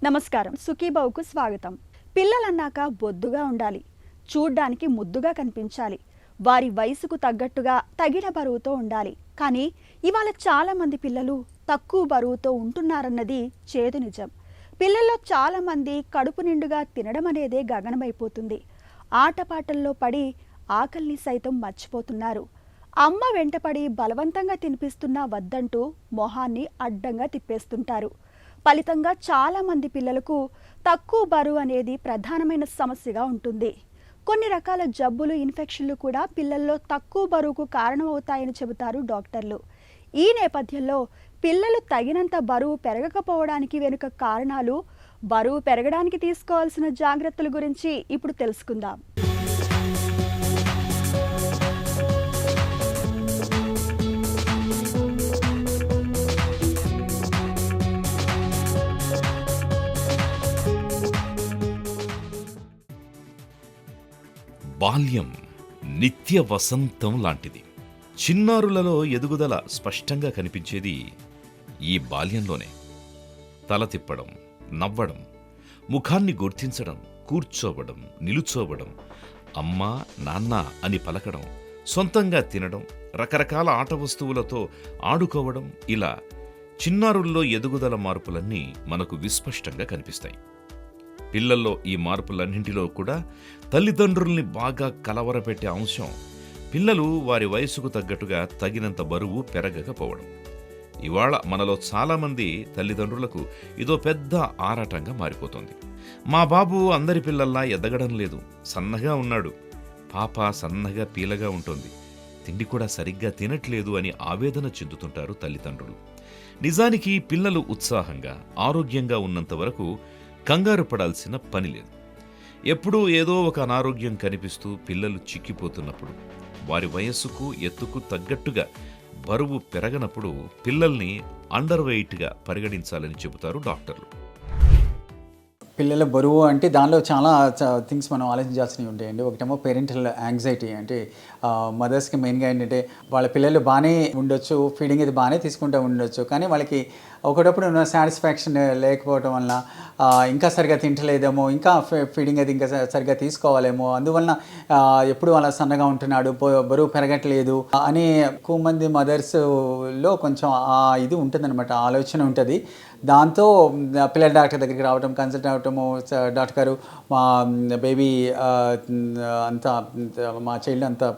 నమస్కారం. సుఖీబావుకు స్వాగతం. పిల్లలన్నాక బొద్దుగా ఉండాలి, చూడ్డానికి ముద్దుగా కనిపించాలి, వారి వయసుకు తగ్గట్టుగా తగిన బరువుతో ఉండాలి. కానీ ఇవాళ చాలామంది పిల్లలు తక్కువ బరువుతో ఉంటున్నారన్నది చేదు నిజం. పిల్లల్లో చాలామంది కడుపు నిండుగా తినడం అనేదే గగనమైపోతుంది. ఆటపాటల్లో పడి ఆకలిని సైతం మర్చిపోతున్నారు. అమ్మ వెంటపడి బలవంతంగా తినిపిస్తున్నా వద్దంటూ మొహాన్ని అడ్డంగా తిప్పేస్తుంటారు. ఫలితంగా చాలామంది పిల్లలకు తక్కువ బరువు అనేది ప్రధానమైన సమస్యగా ఉంటుంది. కొన్ని రకాల జబ్బులు, ఇన్ఫెక్షన్లు కూడా పిల్లల్లో తక్కువ బరువుకు కారణమవుతాయని చెబుతారు డాక్టర్లు. ఈ నేపథ్యంలో పిల్లలు తగినంత బరువు పెరగకపోవడానికి వెనుక కారణాలు, బరువు పెరగడానికి తీసుకోవాల్సిన జాగ్రత్తల గురించి ఇప్పుడు తెలుసుకుందాం. బాల్యం నిత్య వసంతం లాంటిది. చిన్నారులలో ఎదుగుదల స్పష్టంగా కనిపించేది ఈ బాల్యంలోనే. తల తిప్పడం, నవ్వడం, ముఖాన్ని గుర్తించడం, కూర్చోవడం, నిలుచోవడం, అమ్మా నాన్న అని పలకడం, సొంతంగా తినడం, రకరకాల ఆట వస్తువులతో ఆడుకోవడం, ఇలా చిన్నారుల్లో ఎదుగుదల మార్పులన్నీ మనకు విస్పష్టంగా కనిపిస్తాయి. పిల్లల్లో ఈ మార్పులన్నింటిలో కూడా తల్లిదండ్రుల్ని బాగా కలవరపెట్టే అంశం పిల్లలు వారి వయసుకు తగ్గట్టుగా తగినంత బరువు పెరగకపోవడం. ఇవాళ మనలో చాలామంది తల్లిదండ్రులకు ఇదో పెద్ద ఆరాటంగా మారిపోతుంది. మా బాబు అందరి పిల్లల్లా ఎదగడం లేదు, సన్నగా ఉన్నాడు, పాప సన్నగా పీలగా ఉంటుంది, తిండి కూడా సరిగ్గా తినట్లేదు అని ఆవేదన చెందుతుంటారు తల్లిదండ్రులు. నిజానికి పిల్లలు ఉత్సాహంగా, ఆరోగ్యంగా ఉన్నంత వరకు కంగారు పడాల్సిన పని లేదు. ఎప్పుడూ ఏదో ఒక అనారోగ్యం కనిపిస్తూ పిల్లలు చిక్కిపోతున్నప్పుడు, వారి వయస్సుకు ఎత్తుకు తగ్గట్టుగా బరువు పెరగనప్పుడు పిల్లల్ని అండర్ వెయిట్గా పరిగణించాలని చెబుతారు డాక్టర్లు. పిల్లల బరువు అంటే దానిలో చాలా థింగ్స్ మనం ఆలోచించాల్సినవి ఉంటాయండి. ఒకటేమో పేరెంటల్ యాంగ్జైటీ, అంటే మదర్స్కి మెయిన్గా ఏంటంటే వాళ్ళ పిల్లలు బాగానే ఉండొచ్చు, ఫీడింగ్ ఇది బాగానే తీసుకుంటూ ఉండొచ్చు, కానీ వాళ్ళకి ఒకటప్పుడు సాటిస్ఫాక్షన్ లేకపోవడం వలన ఇంకా సరిగా తింటలేదేమో, ఇంకా ఫీడింగ్ అది ఇంకా సరిగా తీసుకోవాలేమో, అందువలన ఎప్పుడు అలా సన్నగా ఉంటున్నాడు, బరువు పెరగట్లేదు అని ఎక్కువ మంది మదర్స్లో కొంచెం ఇది ఉంటుందన్నమాట, ఆలోచన ఉంటుంది. దాంతో పిల్లల డాక్టర్ దగ్గరికి రావడం, కన్సల్ట్ అవ్వటము, డాక్టర్ గారు మా బేబీ అంతా, మా చైల్డ్ అంతా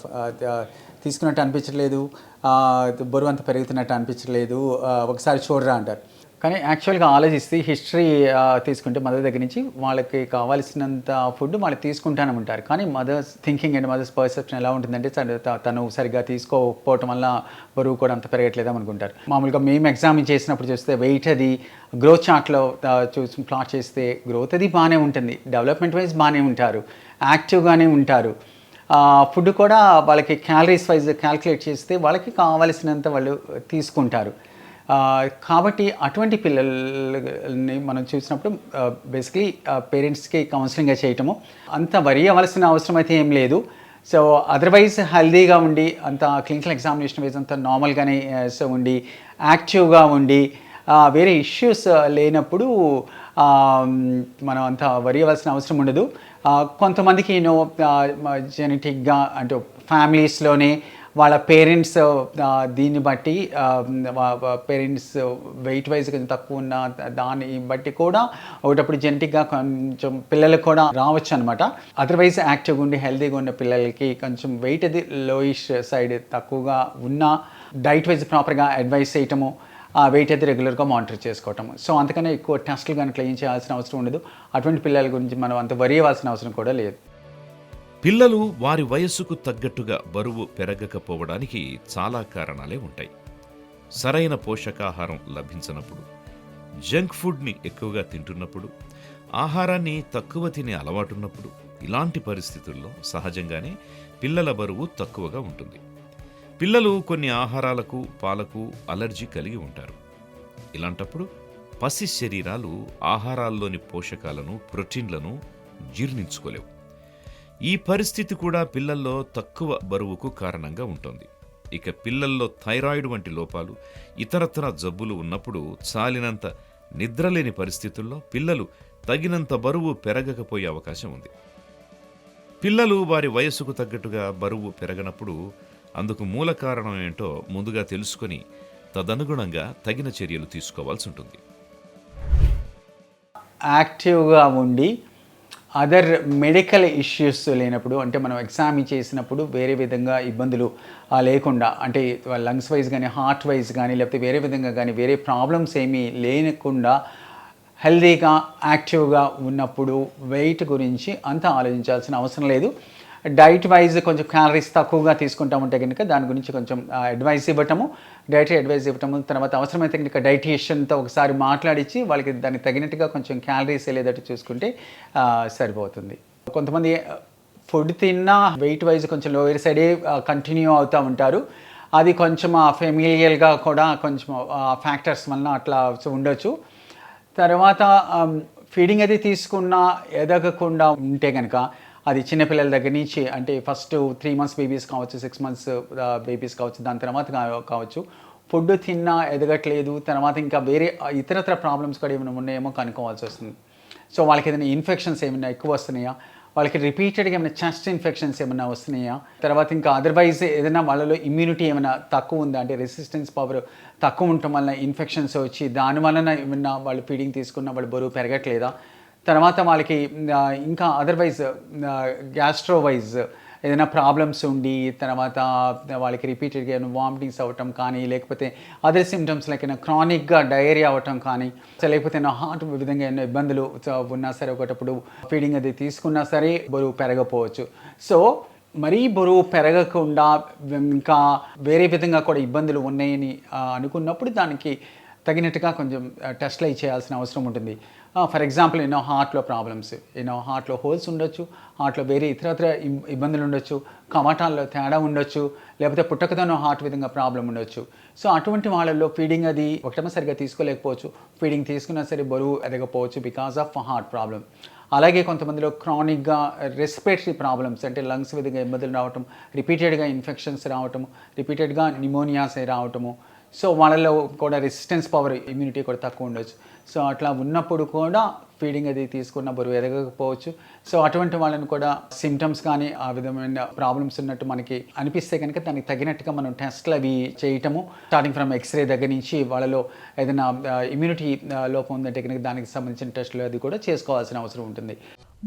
తీసుకున్నట్టు అనిపించట్లేదు, బరువు అంతా పెరుగుతున్నట్టు అనిపించట్లేదు, ఒకసారి చూడరా అంటారు. కానీ యాక్చువల్గా ఆలోచిస్తే హిస్టరీ తీసుకుంటే మదర్ దగ్గర నుంచి వాళ్ళకి కావాల్సినంత ఫుడ్ వాళ్ళు తీసుకుంటానే ఉంటారు. కానీ mother's thinking and mother's perception ఎలా ఉంటుందంటే తను సరిగ్గా తీసుకోకపోవటం వల్ల బరువు కూడా అంత పెరగట్లేదని అనుకుంటారు. మామూలుగా మేము ఎగ్జామిన్ చేసినప్పుడు చూస్తే వెయిట్ అది గ్రోత్ చార్ట్లో చూసి ప్లాట్ చేస్తే గ్రోత్ అది బాగానే ఉంటుంది, డెవలప్మెంట్ వైజ్ బాగానే ఉంటారు, యాక్టివ్గానే ఉంటారు. ఫుడ్ కూడా వాళ్ళకి క్యాలరీస్ వైజ్ క్యాల్కులేట్ చేస్తే వాళ్ళకి కావాల్సినంత వాళ్ళు తీసుకుంటారు. కాబట్టి అటువంటి పిల్లల్ని మనం చూసినప్పుడు బేసిక్లీ పేరెంట్స్కి కౌన్సిలింగ్ చేయటము అంత వరి అవ్వాల్సిన అవసరం అయితే ఏం లేదు. సో అదర్వైజ్ హెల్దీగా ఉండి, అంత క్లినికల్ ఎగ్జామినేషన్ వైజ్ అంతా నార్మల్గానే ఉండి, యాక్టివ్గా ఉండి, వేరే ఇష్యూస్ లేనప్పుడు మనం అంత వరి అవ్వాల్సిన అవసరం ఉండదు. కొంతమందికి జెనెటిక్గా అంటే ఫ్యామిలీస్లోనే వాళ్ళ పేరెంట్స్ దీన్ని బట్టి పేరెంట్స్ వెయిట్ వైజ్ కొంచెం తక్కువ ఉన్న దాన్ని బట్టి కూడా ఒకటప్పుడు జెనెటిక్గా కొంచెం పిల్లలకు కూడా రావచ్చు అనమాట. అదర్వైజ్ యాక్టివ్గా ఉండి హెల్తీగా ఉన్న పిల్లలకి కొంచెం వెయిట్ అది లోయిష్ సైడ్ తక్కువగా ఉన్న డైట్ వైజ్ ప్రాపర్గా అడ్వైస్ చేయటము, వెయిట్ అయితే రెగ్యులర్గా మానిటర్ చేసుకోవటము. సో అంతకన్నా ఎక్కువ టెస్టులు కానీ క్లెయిమ్ చేయాల్సిన అవసరం ఉండదు. అటువంటి పిల్లల గురించి మనం అంత వరి అవ్వాల్సిన అవసరం కూడా లేదు. పిల్లలు వారి వయస్సుకు తగ్గట్టుగా బరువు పెరగకపోవడానికి చాలా కారణాలే ఉంటాయి. సరైన పోషకాహారం లభించనప్పుడు, జంక్ ఫుడ్ని ఎక్కువగా తింటున్నప్పుడు, ఆహారాన్ని తక్కువ తినే అలవాటున్నప్పుడు, ఇలాంటి పరిస్థితుల్లో సహజంగానే పిల్లల బరువు తక్కువగా ఉంటుంది. పిల్లలు కొన్ని ఆహారాలకు, పాలకు అలర్జీ కలిగి ఉంటారు. ఇలాంటప్పుడు పసి శరీరాలు ఆహారాల్లోని పోషకాలను, ప్రోటీన్లను జీర్ణించుకోలేవు. ఈ పరిస్థితి కూడా పిల్లల్లో తక్కువ బరువుకు కారణంగా ఉంటుంది. ఇక పిల్లల్లో థైరాయిడ్ వంటి లోపాలు, ఇతరత్ర జబ్బులు ఉన్నప్పుడు చాలినంత నిద్రలేని పరిస్థితుల్లో పిల్లలు తగినంత బరువు పెరగకపోయే అవకాశం ఉంది. పిల్లలు వారి వయస్సుకు తగ్గట్టుగా బరువు పెరగనప్పుడు అందుకు మూల కారణం ఏంటో ముందుగా తెలుసుకొని తదనుగుణంగా తగిన చర్యలు తీసుకోవాల్సి ఉంటుంది. యాక్టివ్గా ఉండి అదర్ మెడికల్ ఇష్యూస్ లేనప్పుడు, అంటే మనం ఎగ్జామ్ చేసినప్పుడు వేరే విధంగా ఇబ్బందులు లేకుండా, అంటే లంగ్స్ వైజ్ కానీ హార్ట్ వైజ్ కానీ లేకపోతే వేరే విధంగా కానీ వేరే ప్రాబ్లమ్స్ ఏమీ లేకుండా హెల్దీగా యాక్టివ్గా ఉన్నప్పుడు వెయిట్ గురించి అంత ఆలోచించాల్సిన అవసరం లేదు. డైట్ వైజ్ కొంచెం క్యాలరీస్ తక్కువగా తీసుకుంటామంటే కనుక దాని గురించి కొంచెం అడ్వైస్ ఇవ్వటము, డైటరీ అడ్వైస్ ఇవ్వటము, తర్వాత అవసరమైతే కనుక డైటీషియన్తో ఒకసారి మాట్లాడించి వాళ్ళకి దానికి తగినట్టుగా కొంచెం క్యాలరీస్ వెళ్ళేటట్టు చూసుకుంటే సరిపోతుంది. కొంతమంది ఫుడ్ తిన్నా వెయిట్ వైజ్ కొంచెం లోయర్ సైడే కంటిన్యూ అవుతూ ఉంటారు. అది కొంచెం ఫెమిలియల్గా కూడా కొంచెం ఫ్యాక్టర్స్ వలన అట్లా ఉండొచ్చు. తర్వాత ఫీడింగ్ అది తీసుకున్నా ఎదగకుండా ఉంటే కనుక అది చిన్నపిల్లల దగ్గర నుంచి, అంటే ఫస్ట్ 3 months బేబీస్ కావచ్చు, 6 months బేబీస్ కావచ్చు, దాని తర్వాత కావచ్చు, ఫుడ్ తిన్నా ఎదగట్లేదు, తర్వాత ఇంకా వేరే ఇతరత్ర ప్రాబ్లమ్స్ కూడా ఏమైనా ఉన్నాయేమో కనుక్కోవాల్సి వస్తుంది. సో వాళ్ళకి ఏదైనా ఇన్ఫెక్షన్స్ ఏమైనా ఎక్కువ వస్తున్నాయా, వాళ్ళకి రిపీటెడ్గా ఏమైనా చెస్ట్ ఇన్ఫెక్షన్స్ ఏమైనా వస్తున్నాయా, తర్వాత ఇంకా అదర్వైజ్ ఏదైనా వాళ్ళలో ఇమ్యూనిటీ ఏమైనా తక్కువ ఉందా, అంటే రెసిస్టెన్స్ పవర్ తక్కువ ఉండటం వల్ల ఇన్ఫెక్షన్స్ వచ్చి దాని వలన ఏమైనా వాళ్ళు ఫీడింగ్ తీసుకున్న వాళ్ళు బరువు పెరగట్లేదా, తర్వాత వాళ్ళకి ఇంకా అదర్వైజ్ గ్యాస్ట్రో వైజ్ ఏదైనా ప్రాబ్లమ్స్ ఉండి తర్వాత వాళ్ళకి రిపీటెడ్గా ఏమైనా వామిటింగ్స్ అవ్వటం కానీ, లేకపోతే అదర్ సిమ్టమ్స్ లైక్ ఏమైనా క్రానిక్గా డయేరియా అవ్వటం కానీ, లేకపోతే ఏమైనా హార్ట్ విధంగా ఎన్నో ఇబ్బందులు ఉన్నా సరే ఒకటప్పుడు ఫీడింగ్ అది తీసుకున్నా సరే బరువు పెరగపోవచ్చు. సో మరీ బరువు పెరగకుండా ఇంకా వేరే విధంగా కూడా ఇబ్బందులు ఉన్నాయని అనుకున్నప్పుడు దానికి తగినట్టుగా కొంచెం టెస్ట్లు అయి చేయాల్సిన అవసరం ఉంటుంది. ఫర్ ఎగ్జాంపుల్ ఎన్నో హార్ట్లో ప్రాబ్లమ్స్, ఎన్నో హార్ట్లో హోల్స్ ఉండొచ్చు, హార్ట్లో వేరే ఇతరత్ర ఇబ్బందులు ఉండొచ్చు, కవాటాల్లో తేడా ఉండొచ్చు, లేకపోతే పుట్టకతోనో హార్ట్ విధంగా ప్రాబ్లం ఉండొచ్చు. సో అటువంటి వాళ్ళల్లో ఫీడింగ్ అది ఒకటేమో సరిగ్గా తీసుకోలేకపోవచ్చు, ఫీడింగ్ తీసుకున్నా సరే బరువు ఎదగపోవచ్చు బికాస్ ఆఫ్ హార్ట్ ప్రాబ్లం. అలాగే కొంతమందిలో క్రానిక్గా రెస్పిరేటరీ ప్రాబ్లమ్స్, అంటే లంగ్స్ విధంగా ఇబ్బందులు రావటం, రిపీటెడ్గా ఇన్ఫెక్షన్స్ రావటము, రిపీటెడ్గా నిమోనియాస్ రావటము, సో వాళ్ళలో కూడా రెసిస్టెన్స్ పవర్ ఇమ్యూనిటీ కూడా తక్కువ ఉండొచ్చు. సో అట్లా ఉన్నప్పుడు కూడా ఫీడింగ్ అది తీసుకున్న బరువు ఎదగకపోవచ్చు. సో అటువంటి వాళ్ళని కూడా సిమ్టమ్స్ కానీ ఆ విధమైన ప్రాబ్లమ్స్ ఉన్నట్టు మనకి అనిపిస్తే కనుక దానికి తగినట్టుగా మనం టెస్ట్లు అవి చేయటము, స్టార్టింగ్ ఫ్రమ్ ఎక్స్రే దగ్గర నుంచి వాళ్ళలో ఏదైనా ఇమ్యూనిటీ లోపం ఉందంటే కనుక దానికి సంబంధించిన టెస్టులు అది కూడా చేసుకోవాల్సిన అవసరం ఉంటుంది.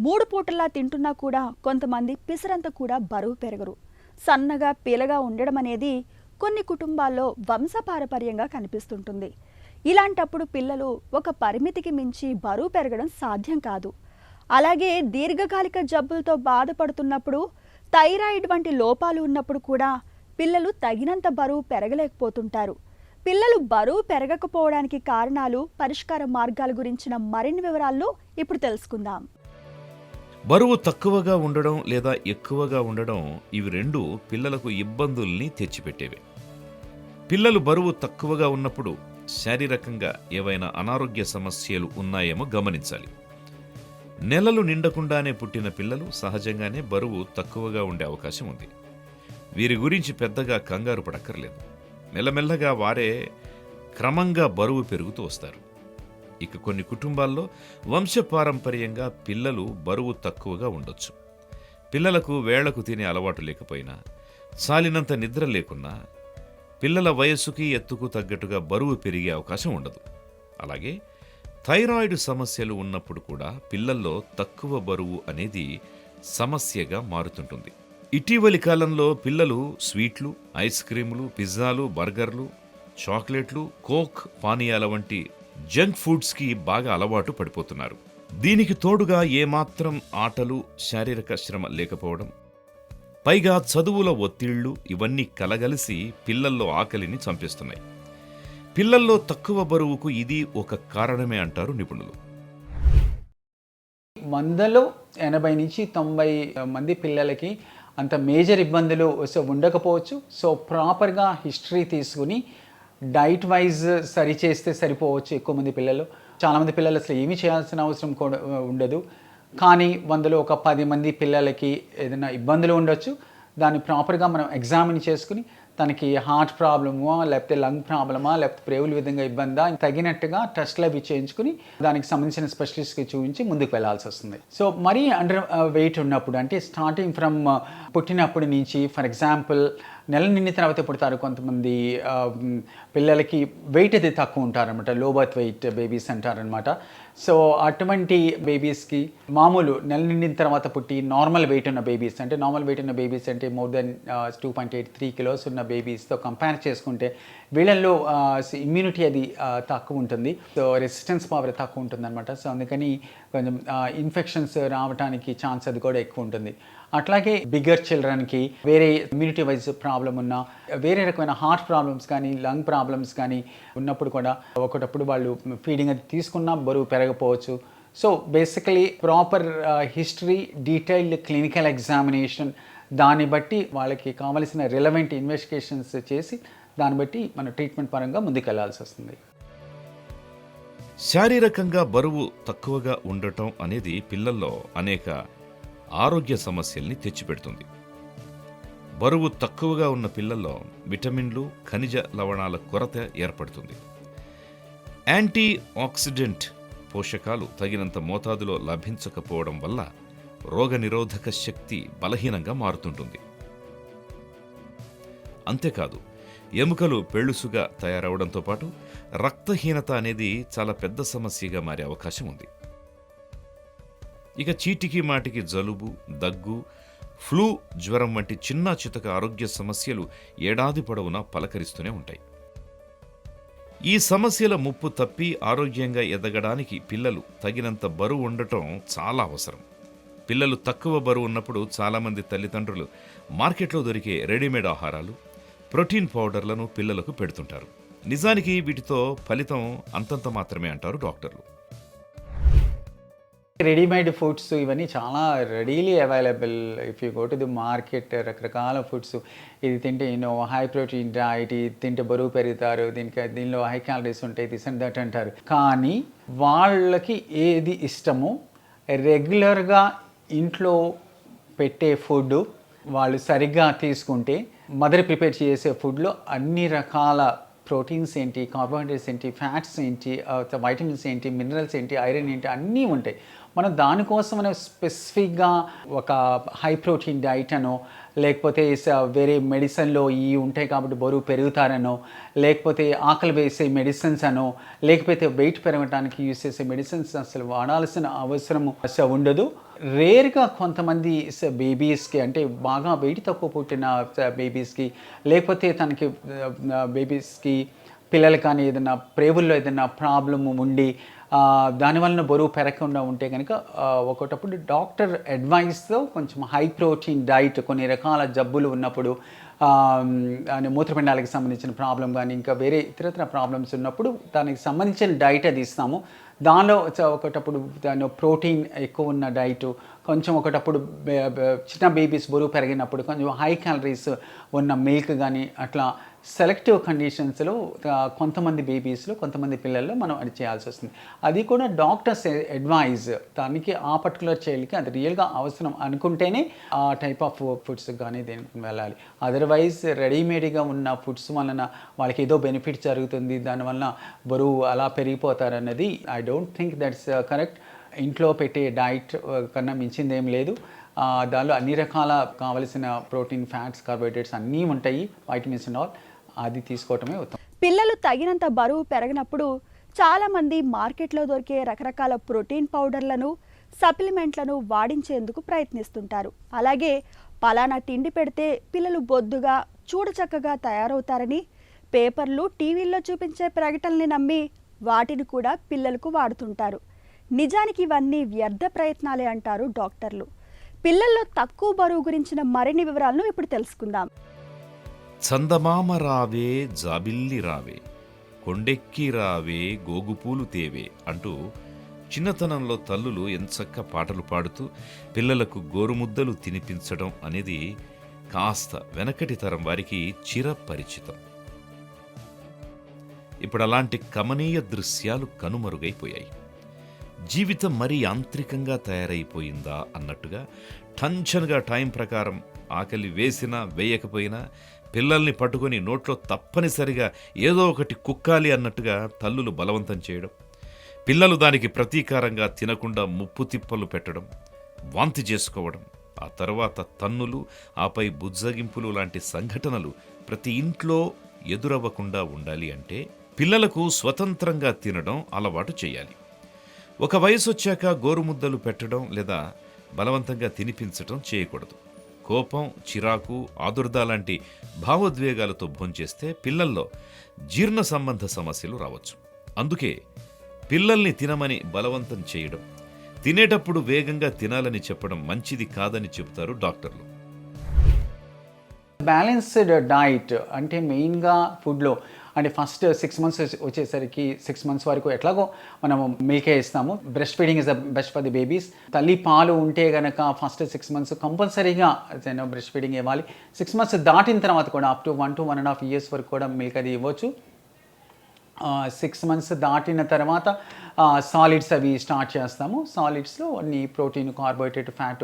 3 పూటలా తింటున్నా కూడా కొంతమంది పిసరంత కూడా బరువు పెరగరు. సన్నగా పీలగా ఉండడం అనేది కొన్ని కుటుంబాల్లో వంశపారపర్యంగా కనిపిస్తుంటుంది. ఇలాంటప్పుడు పిల్లలు ఒక పరిమితికి మించి బరువు పెరగడం సాధ్యం కాదు. అలాగే దీర్ఘకాలిక జబ్బులతో బాధపడుతున్నప్పుడు, థైరాయిడ్ వంటి లోపాలు ఉన్నప్పుడు కూడా పిల్లలు తగినంత బరువు పెరగలేకపోతుంటారు. పిల్లలు బరువు పెరగకపోవడానికి కారణాలు, పరిష్కార మార్గాల గురించిన మరిన్ని వివరాల్లో ఇప్పుడు తెలుసుకుందాం. బరువు తక్కువగా ఉండడం లేదా ఎక్కువగా ఉండడం, ఇవి రెండు పిల్లలకు ఇబ్బందుల్ని తెచ్చిపెట్టేవి. పిల్లలు బరువు తక్కువగా ఉన్నప్పుడు శారీరకంగా ఏవైనా అనారోగ్య సమస్యలు ఉన్నాయేమో గమనించాలి. నెలలు నిండకుండానే పుట్టిన పిల్లలు సహజంగానే బరువు తక్కువగా ఉండే అవకాశం ఉంది. వీరి గురించి పెద్దగా కంగారు పడక్కర్లేదు. మెల్లమెల్లగా వారే క్రమంగా బరువు పెరుగుతూ వస్తారు. ఇక కొన్ని కుటుంబాల్లో వంశపారంపర్యంగా పిల్లలు బరువు తక్కువగా ఉండొచ్చు. పిల్లలకు వేళకు తినే అలవాటు లేకపోయినా, చాలినంత నిద్ర లేకున్నా పిల్లల వయస్సుకి ఎత్తుకు తగ్గట్టుగా బరువు పెరిగే అవకాశం ఉండదు. అలాగే థైరాయిడ్ సమస్యలు ఉన్నప్పుడు కూడా పిల్లల్లో తక్కువ బరువు అనేది సమస్యగా మారుతుంటుంది. ఇటీవలి కాలంలో పిల్లలు స్వీట్లు, ఐస్ క్రీములు, పిజ్జాలు, బర్గర్లు, చాక్లెట్లు, కోక్ పానీయాల వంటి జంక్ ఫుడ్స్కి బాగా అలవాటు పడిపోతున్నారు. దీనికి తోడుగా ఏమాత్రం ఆటలు, శారీరక శ్రమ లేకపోవడం, పైగా చదువుల ఒత్తిళ్లు ఇవన్నీ కలగలిసి పిల్లల్లో ఆకలిని చంపేస్తున్నాయి. పిల్లల్లో తక్కువ బరువుకు ఇది ఒక కారణమే అంటారు నిపుణులు. 100లో 80 నుంచి 90 మంది పిల్లలకి అంత మేజర్ ఇబ్బందులు ఉండకపోవచ్చు. సో ప్రాపర్గా హిస్టరీ తీసుకుని డైట్ వైజ్ సరి చేస్తే సరిపోవచ్చు. ఎక్కువ మంది పిల్లలు, చాలామంది పిల్లలు అసలు ఏమీ చేయాల్సిన అవసరం కూడా ఉండదు. కానీ 100లో ఒక 10 మంది పిల్లలకి ఏదైనా ఇబ్బందులు ఉండొచ్చు. దాన్ని ప్రాపర్గా మనం ఎగ్జామిన్ చేసుకుని తనకి హార్ట్ ప్రాబ్లమా లేకపోతే లంగ్ ప్రాబ్లమా లేకపోతే ప్రేవుల విధంగా ఇబ్బందా తగినట్టుగా టెస్ట్లు అవి చేయించుకుని దానికి సంబంధించిన స్పెషలిస్ట్కి చూపించి ముందుకు వెళ్ళాల్సి వస్తుంది. సో మరీ అండర్ వెయిట్ ఉన్నప్పుడు అంటే స్టార్టింగ్ ఫ్రమ్ పుట్టినప్పటి నుంచి ఫర్ ఎగ్జాంపుల్ నెల నిండిన తర్వాత పుడతారు కొంతమంది పిల్లలకి వెయిట్ అది తక్కువ ఉంటారనమాట, లో బర్త్ వెయిట్ బేబీస్ అంటారనమాట. సో అటువంటి బేబీస్కి మామూలు నెల నిండిన తర్వాత పుట్టి నార్మల్ వెయిట్ ఉన్న బేబీస్ అంటే నార్మల్ వెయిట్ ఉన్న బేబీస్ అంటే మోర్ దెన్ 2.83 కిలోస్ ఉన్న బేబీస్తో కంపేర్ చేసుకుంటే వీళ్ళల్లో ఇమ్యూనిటీ అది తక్కువ ఉంటుంది. సో రెసిస్టెన్స్ పవర్ తక్కువ ఉంటుంది అనమాట. సో అందుకని కొంచెం ఇన్ఫెక్షన్స్ రావడానికి ఛాన్స్ అది కూడా ఎక్కువ ఉంటుంది. అట్లాగే బిగ్గర్ చిల్డ్రన్కి వేరే ఇమ్యూనిటీ వైజ్ ప్రాబ్లం ఉన్న వేరే రకమైన హార్ట్ ప్రాబ్లమ్స్ కానీ లంగ్ ప్రాబ్లమ్స్ కానీ ఉన్నప్పుడు కూడా ఒకటప్పుడు వాళ్ళు ఫీడింగ్ అది తీసుకున్నా బరువు పెరగపోవచ్చు. So basically proper history, detailed clinical examination, దాన్ని బట్టి వాళ్ళకి కావలసిన రిలవెంట్ ఇన్వెస్టిగేషన్స్ చేసి దాన్ని బట్టి మన ట్రీట్మెంట్ పరంగా ముందుకెళ్లాల్సి వస్తుంది. శారీరకంగా బరువు తక్కువగా ఉండటం అనేది పిల్లల్లో అనేక ఆరోగ్య సమస్యల్ని తెచ్చిపెడుతుంది. బరువు తక్కువగా ఉన్న పిల్లల్లో విటమిన్లు, ఖనిజ లవణాల కొరత ఏర్పడుతుంది. యాంటీ ఆక్సిడెంట్ పోషకాలు తగినంత మోతాదులో లభించకపోవడం వల్ల రోగనిరోధక శక్తి బలహీనంగా మారుతుంటుంది. అంతేకాదు, ఎముకలు పెళుసుగా తయారవడంతో పాటు రక్తహీనత అనేది చాలా పెద్ద సమస్యగా మారే అవకాశం ఉంది. ఇక చీటికి మాటికి జలుబు, దగ్గు, ఫ్లూ, జ్వరం వంటి చిన్న చితక ఆరోగ్య సమస్యలు ఏడాది పొడవునా పలకరిస్తూనే ఉంటాయి. ఈ సమస్యల ముప్పు తప్పి ఆరోగ్యంగా ఎదగడానికి పిల్లలు తగినంత బరువు ఉండటం చాలా అవసరం. పిల్లలు తక్కువ బరువు ఉన్నప్పుడు చాలామంది తల్లిదండ్రులు మార్కెట్లో దొరికే రెడీమేడ్ ఆహారాలు, ప్రోటీన్ పౌడర్లను పిల్లలకు పెడుతుంటారు. నిజానికి వీటితో ఫలితం అంతంత మాత్రమే అంటారు డాక్టర్లు. రెడీమేడ్ ఫుడ్స్ ఇవన్నీ చాలా readily available. If you go to the market, రకరకాల ఫుడ్స్, ఇది తింటే హై ప్రోటీన్ డైట్, ఇది తింటే బరువు పెరుగుతారు, దీనిలో హై క్యాలరీస్ ఉంటాయి, దిస్ అండ్ దట్ అంటారు. కానీ వాళ్ళకి ఏది ఇష్టమో రెగ్యులర్గా ఇంట్లో పెట్టే ఫుడ్ వాళ్ళు సరిగ్గా తీసుకుంటే, మదర్ ప్రిపేర్ చేసే ఫుడ్లో అన్ని రకాల ప్రోటీన్స్ ఏంటి, కార్బోహైడ్రేట్స్ ఏంటి, ఫ్యాట్స్ ఏంటి, వైటమిన్స్ ఏంటి, మినరల్స్ ఏంటి, ఐరన్ ఏంటి, అన్నీ ఉంటాయి. మనం దానికోసం మనం స్పెసిఫిక్గా ఒక హై ప్రోటీన్ డైట్ అనో, లేకపోతే వేరే మెడిసిన్లో ఈ ఉంటాయి కాబట్టి బరువు పెరుగుతారనో, లేకపోతే ఆకలి వేసే మెడిసిన్స్ అనో, లేకపోతే వెయిట్ పెరగడానికి యూజ్ చేసే మెడిసిన్స్ అసలు వాడాల్సిన అవసరం ఉండదు. రేర్గా కొంతమంది బేబీస్కి అంటే బాగా వెయిట్ తక్కువ పుట్టిన బేబీస్కి, లేకపోతే తనకి బేబీస్కి పిల్లలు కానీ ఏదైనా ప్రేవుల్లో ఏదైనా ప్రాబ్లము ఉండి దానివలన బరువు పెరగకుండా ఉంటే కనుక ఒకటప్పుడు డాక్టర్ అడ్వైస్తో కొంచెం హై ప్రోటీన్ డైట్, కొన్ని రకాల జబ్బులు ఉన్నప్పుడు మూత్రపిండాలకు సంబంధించిన ప్రాబ్లం కానీ ఇంకా వేరే ఇతరత్ర ప్రాబ్లమ్స్ ఉన్నప్పుడు దానికి సంబంధించిన డైట్ అది ఇస్తాము. దానిలో ఒకటప్పుడు దాని ప్రోటీన్ ఎక్కువ ఉన్న డైటు, కొంచెం ఒకటప్పుడు చిన్న బేబీస్ బరువు పెరిగినప్పుడు కొంచెం హై క్యాలరీస్ ఉన్న మిల్క్ కానీ అట్లా సెలెక్టివ్ కండిషన్స్లో కొంతమంది బేబీస్లో కొంతమంది పిల్లల్లో మనం అది చేయాల్సి వస్తుంది. అది కూడా డాక్టర్స్ అడ్వైజ్, దానికి ఆ పర్టికులర్ చైల్డ్కి అది రియల్గా అవసరం అనుకుంటేనే ఆ టైప్ ఆఫ్ ఫుడ్స్ కానీ దేనికి వెళ్ళాలి. అదర్వైజ్ రెడీమేడ్గా ఉన్న ఫుడ్స్ వలన వాళ్ళకి ఏదో బెనిఫిట్ జరుగుతుంది, దానివల్ల బరువు అలా పెరిగిపోతారన్నది I don't think that's correct. ఇంట్లో పెట్టే డైట్ కన్నా మించింది ఏం లేదు. దానిలో అన్ని రకాల కావలసిన ప్రోటీన్, ఫ్యాట్స్, కార్బోహైడ్రేట్స్ అన్నీ ఉంటాయి, వైటమిన్స్ అండ్ ఆల్, అది తీసుకోవటమే ఉత్తమం. పిల్లలు తగినంత బరువు పెరగనప్పుడు చాలామంది మార్కెట్లో దొరికే రకరకాల ప్రోటీన్ పౌడర్లను, సప్లిమెంట్లను వాడించేందుకు ప్రయత్నిస్తుంటారు. అలాగే పలానా తిండి పెడితే పిల్లలు బొద్దుగా, చూడచక్కగా తయారవుతారని పేపర్లు, టీవీల్లో చూపించే ప్రకటనల్ని నమ్మి వాటిని కూడా పిల్లలకు వాడుతుంటారు. నిజానికి ఇవన్నీ వ్యర్థ ప్రయత్నాలే అంటారు డాక్టర్లు. పిల్లల్లో తక్కువ బరువు గురించిన మరిన్ని వివరాలను ఇప్పుడు తెలుసుకుందాం. చందమామ రావే, జాబిల్లి రావే, కొండెక్కి రావే, గోగుపూలు తేవే అంటూ చిన్నతనంలో తల్లులు ఎంచక్క పాటలు పాడుతూ పిల్లలకు గోరుముద్దలు తినిపించడం అనేది కాస్త వెనకటి తరం వారికి చిరపరిచితం. ఇప్పుడు అలాంటి కమనీయ దృశ్యాలు కనుమరుగైపోయాయి. జీవితం మరీ యాంత్రికంగా తయారైపోయిందా అన్నట్టుగా టెన్షన్గా టైం ప్రకారం ఆకలి వేసినా వేయకపోయినా పిల్లల్ని పట్టుకొని నోట్లో తప్పనిసరిగా ఏదో ఒకటి కుక్కాలి అన్నట్టుగా తల్లులు బలవంతం చేయడం, పిల్లలు దానికి ప్రతీకారంగా తినకుండా ముప్పు తిప్పలు పెట్టడం, వాంతి చేసుకోవడం, ఆ తర్వాత తన్నులు, ఆపై బుజ్జగింపులు లాంటి సంఘటనలు ప్రతి ఇంట్లో ఎదురవ్వకుండా ఉండాలి అంటే పిల్లలకు స్వతంత్రంగా తినడం అలవాటు చేయాలి. ఒక వయసు వచ్చాక గోరుముద్దలు పెట్టడం లేదా బలవంతంగా తినిపించటం చేయకూడదు. కోపం, చిరాకు, ఆదుర్ద లాంటి భావోద్వేగాలతో భోంచేస్తే పిల్లల్లో జీర్ణ సంబంధ సమస్యలు రావచ్చు. అందుకే పిల్లల్ని తినమని బలవంతం చేయడం, తినేటప్పుడు వేగంగా తినాలని చెప్పడం మంచిది కాదని చెబుతారు డాక్టర్లు. బ్యాలెన్స్డ్ డైట్ అంటే మెయిన్గా ఫుడ్లో అంటే ఫస్ట్ 6 months వచ్చేసరికి 6 months వరకు ఎట్లాగో మనము మిల్కే ఇస్తాము. Breast feeding is the best for the babies. తల్లి పాలు ఉంటే కనుక ఫస్ట్ 6 months కంపల్సరీగా బ్రెస్ట్ ఫీడింగ్ ఇవ్వాలి. 6 months దాటిన తర్వాత కూడా అప్ టు 1 to 1.5 years వరకు కూడా మిల్క్ అది ఇవ్వచ్చు. 6 months దాటిన తర్వాత సాలిడ్స్ అవి స్టార్ట్ చేస్తాము. సాలిడ్స్లో అన్ని ప్రోటీన్, కార్బోహైడ్రేట్, ఫ్యాట్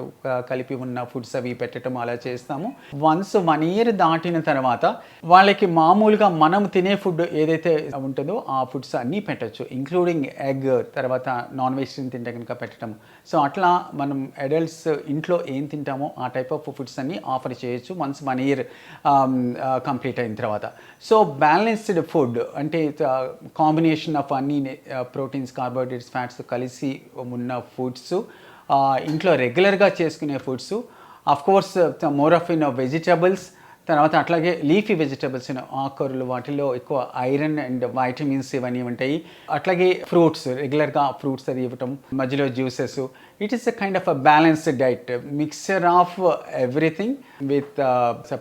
కలిపి ఉన్న ఫుడ్స్ అవి పెట్టడం అలా చేస్తాము. వన్స్ 1 year దాటిన తర్వాత వాళ్ళకి మామూలుగా మనం తినే ఫుడ్ ఏదైతే ఉంటుందో ఆ ఫుడ్స్ అన్నీ పెట్టచ్చు, ఇంక్లూడింగ్ ఎగ్, తర్వాత నాన్ వెజిటేరియన్ తింటే కనుక పెట్టడం. సో అట్లా మనం అడల్ట్స్ ఇంట్లో ఏం తింటామో ఆ టైప్ ఆఫ్ ఫుడ్స్ అన్నీ ఆఫర్ చేయొచ్చు వన్స్ 1 year కంప్లీట్ అయిన తర్వాత. సో బ్యాలెన్స్డ్ ఫుడ్ అంటే కాంబినేషన్ ఆఫ్ అన్ని ప్రోటీన్స్, కార్బోహైడ్రేట్స్, ఫ్యాట్స్ కలిసి ఉన్న ఫుడ్స్, ఇంట్లో రెగ్యులర్గా చేసుకునే foods, of course more of vegetables, తర్వాత అట్లాగే లీఫీ వెజిటబుల్స్, ఆకుకూరలు, వాటిల్లో ఎక్కువ ఐరన్ అండ్ వైటమిన్స్ ఇవన్నీ ఉంటాయి. అట్లాగే ఫ్రూట్స్, రెగ్యులర్గా ఫ్రూట్స్ అది ఇవ్వటం, మధ్యలో juices. It is a kind of a balanced diet, mixture of everything with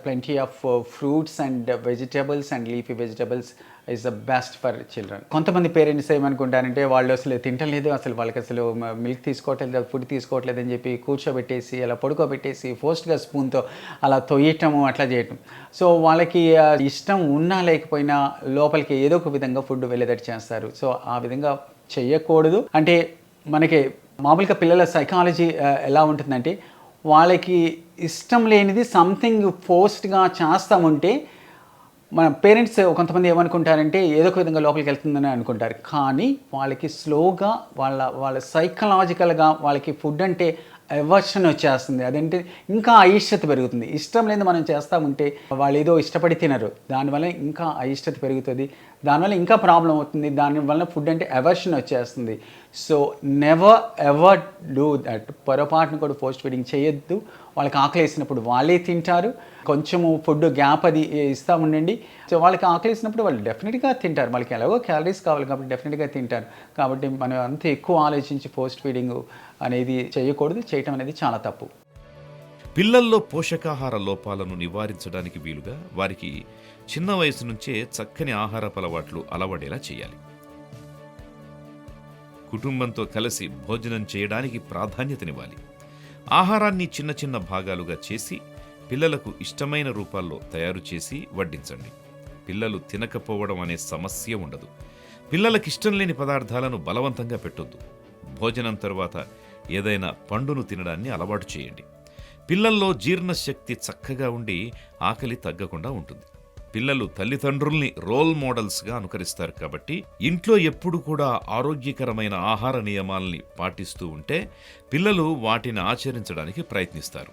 plenty of fruits and vegetables and leafy vegetables is the best for children. కొంతమంది parents ఏమనుకుంటారంటే వాళ్ళు అసలు తింటలేదు, అసలు వాళ్ళకి అసలు మిల్క్ తీసుకోవట్లేదు, ఫుడ్ తీసుకోవట్లేదు అని చెప్పి కూర్చోబెట్టేసి అలా పడుకోబెట్టేసి ఫోర్స్గా స్పూన్తో అలా తొయ్యటము అట్లా చేయటం. సో వాళ్ళకి ఇష్టం ఉన్నా లేకపోయినా లోపలికి ఏదో ఒక విధంగా ఫుడ్ వెళ్ళేటట్టు చేస్తారు. సో ఆ విధంగా చెయ్యకూడదు. అంటే మనకి మామూలుగా పిల్లల సైకాలజీ ఎలా ఉంటుందంటే వాళ్ళకి ఇష్టం లేనిది సంథింగ్ ఫోర్స్డ్గా చేస్తాముంటే మన పేరెంట్స్ కొంతమంది ఏమనుకుంటారంటే ఏదో ఒక విధంగా లోపలికి వెళ్తుందని అనుకుంటారు. కానీ వాళ్ళకి స్లోగా వాళ్ళ సైకలాజికల్గా వాళ్ళకి ఫుడ్ అంటే ఎవర్షన్ వచ్చేస్తుంది. అదంటే ఇంకా అయిష్టత పెరుగుతుంది. ఇష్టం లేదు మనం చేస్తూ ఉంటే వాళ్ళు ఏదో ఇష్టపడి తినరు, దానివల్ల ఇంకా అయిష్టత పెరుగుతుంది, దానివల్ల ఇంకా ప్రాబ్లం అవుతుంది, దానివల్ల ఫుడ్ అంటే ఎవర్షన్ వచ్చేస్తుంది. So never ever do that. పొరపాటును కూడా పోస్ట్ ఫీడింగ్ చేయొద్దు. వాళ్ళకి ఆకలి వేసినప్పుడు వాళ్ళే తింటారు. కొంచెము ఫుడ్ గ్యాప్ అది ఇస్తూ ఉండండి. సో వాళ్ళకి ఆకలి వేసినప్పుడు వాళ్ళు డెఫినెట్గా తింటారు. వాళ్ళకి ఎలాగో క్యాలరీస్ కావాలి కాబట్టి డెఫినెట్గా తింటారు. కాబట్టి మనం అంత ఎక్కువ ఆలోచించి పోస్ట్ ఫీడింగ్ అనేది చేయకూడదు. చేయటం అనేది చాలా తప్పు. పిల్లల్లో పోషకాహార లోపాలను నివారించడానికి వీలుగా వారికి చిన్న వయసు నుంచే చక్కని ఆహారపు అలవాట్లు అలవడేలా చేయాలి. కుటుంబంతో కలిసి భోజనం చేయడానికి ప్రాధాన్యతనివ్వాలి. ఆహారాన్ని చిన్న చిన్న భాగాలుగా చేసి పిల్లలకు ఇష్టమైన రూపాల్లో తయారు చేసి వడ్డించండి. పిల్లలు తినకపోవడం అనే సమస్య ఉండదు. పిల్లలకిష్టం లేని పదార్థాలను బలవంతంగా పెట్టొద్దు. భోజనం తర్వాత ఏదైనా పండును తినడాన్ని అలవాటు చేయండి. పిల్లల్లో జీర్ణశక్తి చక్కగా ఉండి ఆకలి తగ్గకుండా ఉంటుంది. పిల్లలు తల్లిదండ్రుల్ని రోల్ మోడల్స్గా అనుకరిస్తారు కాబట్టి ఇంట్లో ఎప్పుడు కూడా ఆరోగ్యకరమైన ఆహార నియమాల్ని పాటిస్తూ ఉంటే పిల్లలు వాటిని ఆచరించడానికి ప్రయత్నిస్తారు.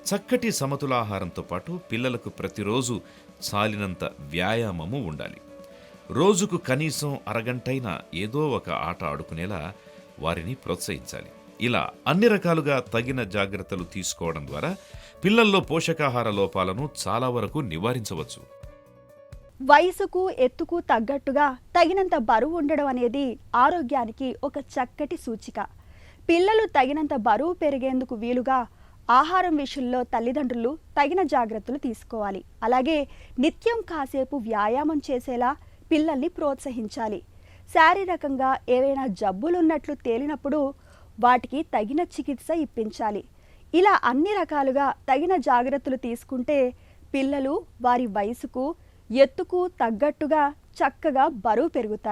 చక్కటి సమతులాహారంతో పాటు పిల్లలకు ప్రతిరోజు చాలినంత వ్యాయామము ఉండాలి. రోజుకు కనీసం అరగంటైనా ఏదో ఒక ఆట ఆడుకునేలా వారిని ప్రోత్సహించాలి. ఇలా అన్ని రకాలుగా తగిన జాగ్రత్తలు తీసుకోవడం ద్వారా పిల్లల్లో పోషకాహార లోపాలను చాలా వరకు నివారించవచ్చు. వయసుకు, ఎత్తుకు తగ్గట్టుగా తగినంత బరువు ఉండడం అనేది ఆరోగ్యానికి ఒక చక్కటి సూచిక. పిల్లలు తగినంత బరువు పెరిగేందుకు వీలుగా ఆహారం విషయంలో తల్లిదండ్రులు తగిన జాగ్రత్తలు తీసుకోవాలి. అలాగే నిత్యం కాసేపు వ్యాయామం చేసేలా పిల్లల్ని ప్రోత్సహించాలి. శారీరకంగా ఏవైనా జబ్బులున్నట్లు తేలినప్పుడు వాటికి తగిన చికిత్స ఇప్పించాలి. ఇలా అన్ని రకాలుగా తగిన జాగ్రత్తలు తీసుకుంటే పిల్లలు వారి వయసుకు, ఎత్తుకు తగ్గట్టుగా చక్కగా బరువు పెరుగుతారు.